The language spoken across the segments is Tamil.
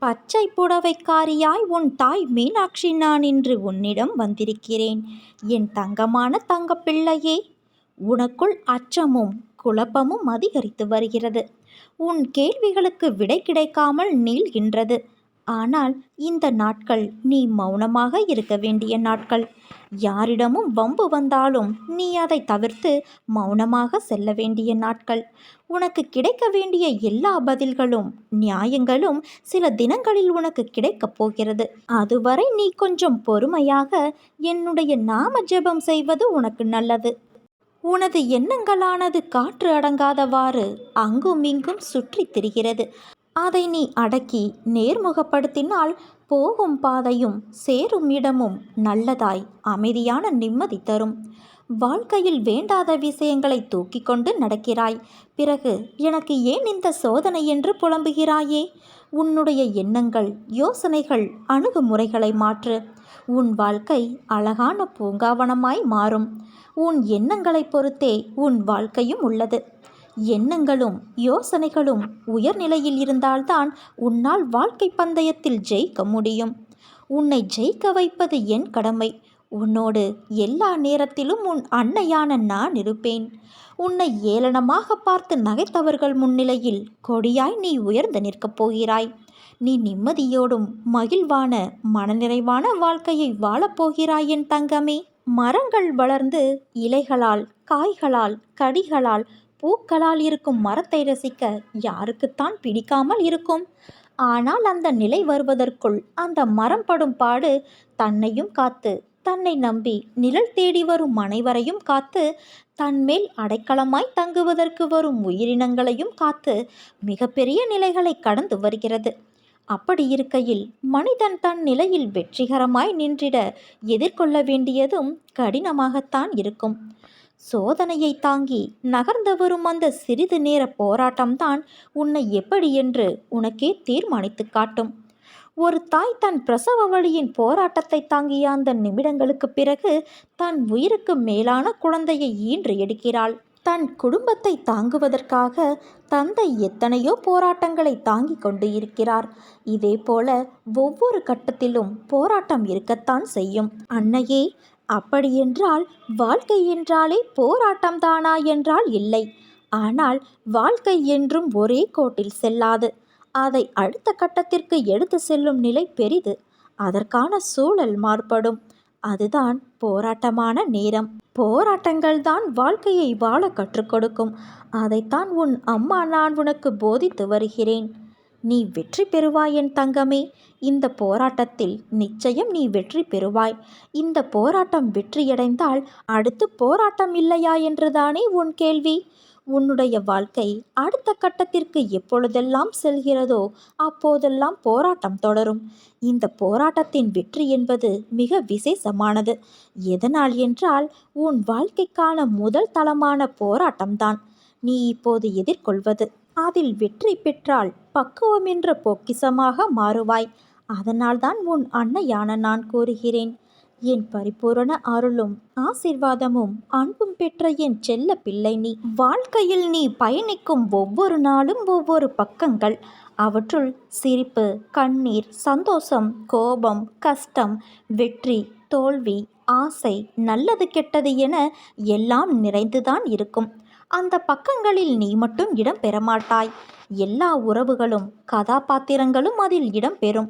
பச்சை புடவைக்காரியாய் உன் தாய் மீனாட்சி நான் இன்று உன்னிடம் வந்திருக்கிறேன். என் தங்கமான தங்கப்பிள்ளையே, உனக்குள் அச்சமும் குழப்பமும் அதிகரித்து வருகிறது. உன் கேள்விகளுக்கு விடை கிடைக்காமல் நீள்கின்றது. ஆனால் இந்த நாட்கள் நீ மௌனமாக இருக்க வேண்டிய நாட்கள். யாரிடமும் வம்பு வந்தாலும் நீ அதை தவிர்த்து மௌனமாக செல்ல வேண்டிய நாட்கள். உனக்கு கிடைக்க வேண்டிய எல்லா பதில்களும் நியாயங்களும் சில தினங்களில் உனக்கு கிடைக்கப் போகிறது. அதுவரை நீ கொஞ்சம் பொறுமையாக என்னுடைய நாம ஜெபம் செய்வது உனக்கு நல்லது. உனது எண்ணங்களானது காற்று அடங்காதவாறு அங்கும் இங்கும் சுற்றித் திரிகிறது. அதை நீ அடக்கி நேர்முகப்படுத்தினால் போகும் பாதையும் சேரும் இடமும் நல்லதாய் அமைதியான நிம்மதி தரும். வாழ்க்கையில் வேண்டாத விஷயங்களை தூக்கி கொண்டு நடக்கிறாய். பிறகு எனக்கு ஏன் இந்த சோதனை என்று புலம்புகிறாயே? உன்னுடைய எண்ணங்கள், யோசனைகள், அணுகுமுறைகளை மாற்று. உன் வாழ்க்கை அழகான பூங்காவனமாய் மாறும். உன் எண்ணங்களை பொறுத்தே உன் வாழ்க்கையும் உள்ளது. எண்ணங்களும் யோசனைகளும் உயர்நிலையில் இருந்தால்தான் உன்னால் வாழ்க்கை பந்தயத்தில் ஜெயிக்க முடியும். உன்னை ஜெயிக்க வைப்பது என் கடமை. உன்னோடு எல்லா நேரத்திலும் உன் அன்னையான நான் இருப்பேன். உன்னை ஏளனமாக பார்த்து நகைத்தவர்கள் முன்னிலையில் கொடியாய் நீ உயர்ந்து நிற்கப் போகிறாய். நீ நிம்மதியோடும் மகிழ்வான மனநிறைவான வாழ்க்கையை வாழப்போகிறாய் என் தங்கமே. மரங்கள் வளர்ந்து இலைகளால், காய்களால், கடிகளால், பூக்களால் இருக்கும் மரத்தை ரசிக்க யாருக்குத்தான் பிடிக்காமல் இருக்கும்? ஆனால் அந்த நிலை வருவதற்குள் அந்த மரம் படும் பாடு தன்னையும் காத்து, தன்னை நம்பி நிழல் தேடி வரும் அனைவரையும் காத்து, தன்மேல் அடைக்கலமாய் தங்குவதற்கு வரும் உயிரினங்களையும் காத்து மிகப்பெரிய நிலைகளை கடந்து வருகிறது. அப்படி இருக்கையில் மனிதன் தன் நிலையில் வெற்றிகரமாய் நின்றிட எதிர்கொள்ள வேண்டியதும் கடினமாகத்தான் இருக்கும். சோதனையை தாங்கி நகர்ந்து வரும் அந்த சிறிது நேர போராட்டம்தான் உன்னை எப்படி என்று உனக்கே தீர்மானித்து காட்டும். ஒரு தாய் தன் பிரசவ வலியின் போராட்டத்தை தாங்கிய அந்த நிமிடங்களுக்கு பிறகு தன் உயிருக்கு மேலான குழந்தையை ஈன்று எடுக்கிறாள். தன் குடும்பத்தை தாங்குவதற்காக தந்தை எத்தனையோ போராட்டங்களை தாங்கி கொண்டு இருக்கிறார். இதே போல ஒவ்வொரு கட்டத்திலும் போராட்டம் இருக்கத்தான் செய்யும். அன்னையே, அப்படியென்றால் வாழ்க்கை என்றாலே போராட்டம்தானா என்றால் இல்லை. ஆனால் வாழ்க்கை என்றும் ஒரே கோட்டில் செல்லாது. அதை அடுத்த கட்டத்திற்கு எடுத்து செல்லும் நிலை பெரிது. அதற்கான சூழல் மாறுபடும். அதுதான் போராட்டமான நேரம். போராட்டங்கள் தான் வாழ்க்கையை வாழ கற்றுக் கொடுக்கும். அதைத்தான் உன் அம்மா நான் உனக்கு போதித்து வருகிறேன். நீ வெற்றி பெறுவாய் என் தங்கமே. இந்த போராட்டத்தில் நிச்சயம் நீ வெற்றி பெறுவாய். இந்த போராட்டம் வெற்றியடைந்தால் அடுத்து போராட்டம் இல்லையா என்றுதானே உன் கேள்வி. உன்னுடைய வாழ்க்கை அடுத்த கட்டத்திற்கு எப்பொழுதெல்லாம் செல்கிறதோ அப்போதெல்லாம் போராட்டம் தொடரும். இந்த போராட்டத்தின் வெற்றி என்பது மிக விசேஷமானது. எதனால் என்றால் உன் வாழ்க்கைக்கான முதல் தளமான போராட்டம்தான் நீ இப்போது எதிர்கொள்வது. அதில் வெற்றி பெற்றால் பக்குவம் என்ற பொக்கிசமாக மாறுவாய். அதனால்தான் உன் அன்னையான நான் கூறுகிறேன். என் பரிபூரண அருளும் ஆசீர்வாதமும் அன்பும் பெற்ற என் செல்ல பிள்ளை நீ. வாழ்க்கையில் நீ பயணிக்கும் ஒவ்வொரு நாளும் ஒவ்வொரு பக்கங்கள். அவற்றுள் சிரிப்பு, கண்ணீர், சந்தோஷம், கோபம், கஷ்டம், வெற்றி, தோல்வி, ஆசை, நல்லது கெட்டது என எல்லாம் நிறைந்துதான் இருக்கும். அந்த பக்கங்களில் நீ மட்டும் இடம் பெறமாட்டாய். எல்லா உறவுகளும் கதாபாத்திரங்களும் அதில் இடம் பெறும்.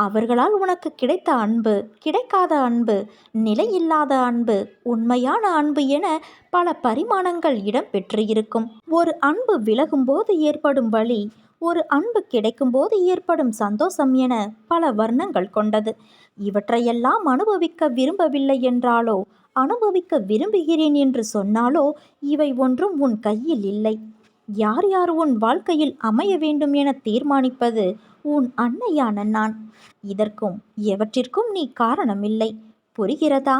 அவர்களால் உனக்கு கிடைத்த அன்பு, கிடைக்காத அன்பு, நிலையில்லாத அன்பு, உண்மையான அன்பு என பல பரிமாணங்கள் இடம் பெற்று இருக்கும். ஒரு அன்பு விலகும்போது ஏற்படும் வலி, ஒரு அன்பு கிடைக்கும்போது ஏற்படும் சந்தோஷம் என பல வர்ணங்கள் கொண்டது. இவற்றையெல்லாம் அனுபவிக்க விரும்பவில்லை என்றாலோ, அனுபவிக்க விரும்புகிறேன் என்று சொன்னாலோ இவை ஒன்றும் உன் கையில் இல்லை. யார் யார் உன் வாழ்க்கையில் அமைய வேண்டும் என தீர்மானிப்பது உன் அன்னையான நான். இதற்கும் எவற்றிற்கும் நீ காரணமில்லை. புரிகிறதா?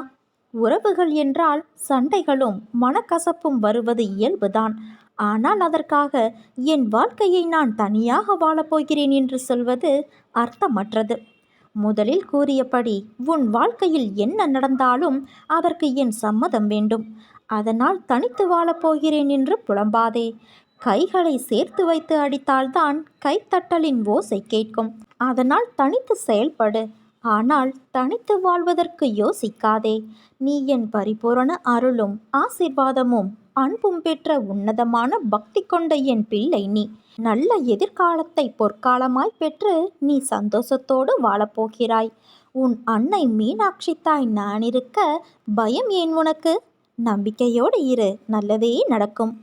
உறவுகள் என்றால் சண்டைகளும் மனக்கசப்பும் வருவது இயல்புதான். ஆனால் அதற்காக என் வாழ்க்கையை நான் தனியாக வாழப்போகிறேன் என்று சொல்வது அர்த்தமற்றது. முதலில் கூறியபடி உன் வாழ்க்கையில் என்ன நடந்தாலும் அதற்கு என் சம்மதம் வேண்டும். அதனால் தனித்து வாழப்போகிறேன் என்று புலம்பாதே. கைகளை சேர்த்து வைத்து அடித்தால்தான் கைத்தட்டலின் ஓசை கேட்கும். அதனால் தனித்து செயல்படு. ஆனால் தனித்து வாழ்வதற்கு யோசிக்காதே. நீ என் பரிபூரண அருளும் ஆசீர்வாதமும் அன்பும் பெற்ற உன்னதமான பக்தி கொண்ட என் பிள்ளை நீ. நல்ல எதிர்காலத்தை பொற்காலமாய் பெற்று நீ சந்தோஷத்தோடு வாழப்போகிறாய். உன் அன்னை மீனாட்சி தாய் நான் இருக்க பயம் ஏன் உனக்கு? நம்பிக்கையோடு இரு, நல்லதே நடக்கும்.